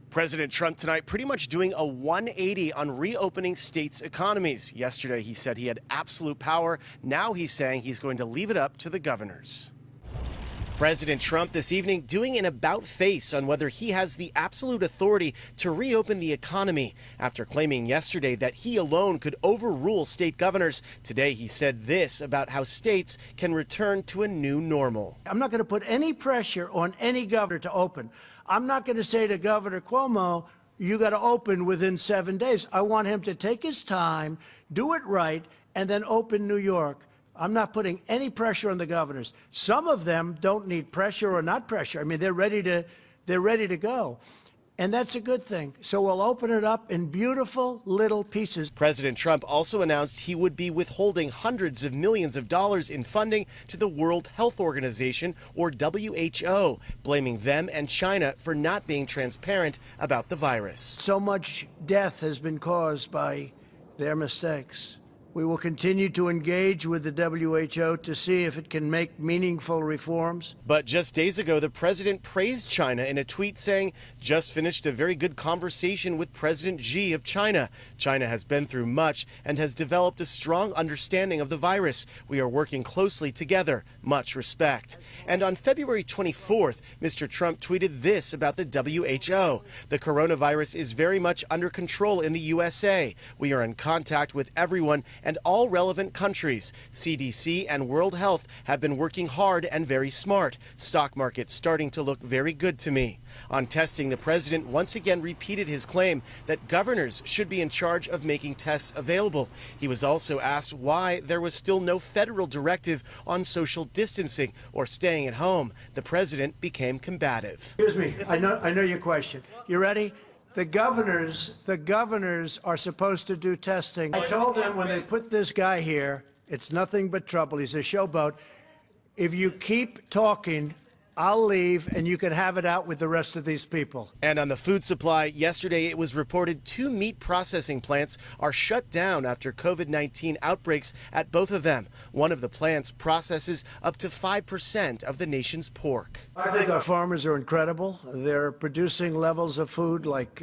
President Trump tonight pretty much doing a 180 on reopening states' economies. Yesterday, he said he had absolute power. Now he's saying he's going to leave it up to the governors. President Trump this evening doing an about-face on whether he has the absolute authority to reopen the economy. After claiming yesterday that he alone could overrule state governors, today he said this about how states can return to a new normal. I'm not going to put any pressure on any governor to open. I'm not going to say to Governor Cuomo, you got to open within 7 days. I want him to take his time, do it right, and then open New York. I'm not putting any pressure on the governors. Some of them don't need pressure or not pressure. I mean, they're ready to go. And that's a good thing. So we'll open it up in beautiful little pieces. President Trump also announced he would be withholding hundreds of millions of dollars in funding to the World Health Organization, or WHO, blaming them and China for not being transparent about the virus. So much death has been caused by their mistakes. We will continue to engage with the WHO to see if it can make meaningful reforms. But just days ago, the president praised China in a tweet saying, just finished a very good conversation with President Xi of China. China has been through much and has developed a strong understanding of the virus. We are working closely together. Much respect. And on February 24th, Mr. Trump tweeted this about the WHO. The coronavirus is very much under control in the USA. We are in contact with everyone and all relevant countries. CDC and World Health have been working hard and very smart. Stock market starting to look very good to me. On testing, the president once again repeated his claim that governors should be in charge of making tests available. He was also asked why there was still no federal directive on social distancing or staying at home. The president became combative. Excuse me, I know your question. You ready? The governors are supposed to do testing. I told them when they put this guy here, it's nothing but trouble. He's a showboat. If you keep talking, I'll leave and you can have it out with the rest of these people. And on the food supply, yesterday it was reported 2 meat processing plants are shut down after COVID-19 outbreaks at both of them. One of the plants processes up to 5% of the nation's pork. I think our farmers are incredible. They're producing levels of food like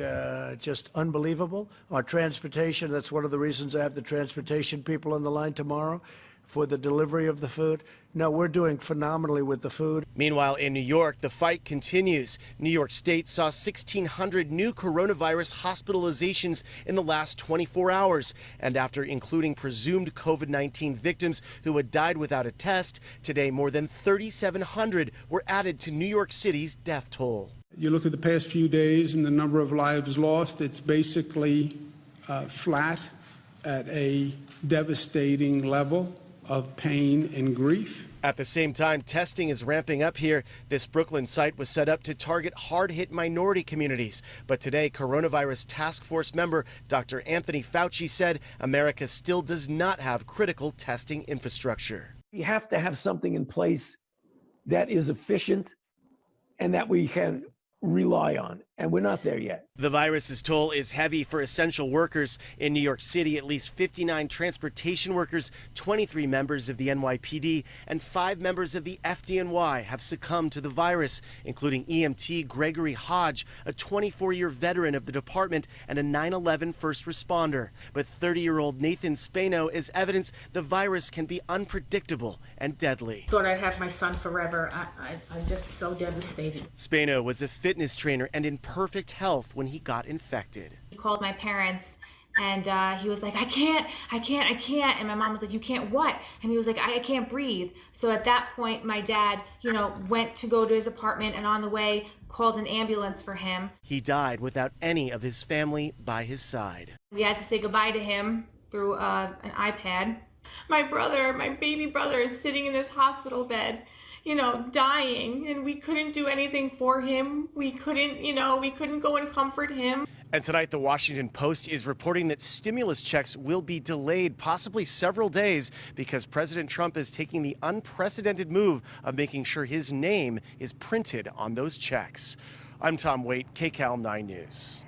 just unbelievable. Our transportation, that's one of the reasons I have the transportation people on the line tomorrow for the delivery of the food. No, we're doing phenomenally with the food. Meanwhile, in New York, the fight continues. New York State saw 1,600 new coronavirus hospitalizations in the last 24 hours. And after including presumed COVID-19 victims who had died without a test, today more than 3,700 were added to New York City's death toll. You look at the past few days and the number of lives lost, it's basically flat at a devastating level of pain and grief. At the same time, testing is ramping up here. This Brooklyn site was set up to target hard-hit minority communities. But today, coronavirus task force member Dr. Anthony Fauci said America still does not have critical testing infrastructure. We have to have something in place that is efficient and that we can rely on, and we're not there yet. The virus's toll is heavy for essential workers. In New York City, at least 59 transportation workers, 23 members of the NYPD, and 5 members of the FDNY have succumbed to the virus, including EMT Gregory Hodge, a 24-year veteran of the department and a 9/11 first responder. But 30-year-old Nathan Spano is evidence the virus can be unpredictable and deadly. Thought I'd have my son forever. I'm just so devastated. Spano was a fitness trainer and in perfect health when he got infected. He called my parents and he was like, I can't. And my mom was like, you can't what? And he was like, I can't breathe. So at that point, my dad, went to go to his apartment and on the way called an ambulance for him. He died without any of his family by his side. We had to say goodbye to him through an iPad. My baby brother is sitting in this hospital bed, dying, and we couldn't do anything for him. We couldn't go and comfort him. And tonight, the Washington Post is reporting that stimulus checks will be delayed, possibly several days, because President Trump is taking the unprecedented move of making sure his name is printed on those checks. I'm Tom Waite, KCAL 9 News.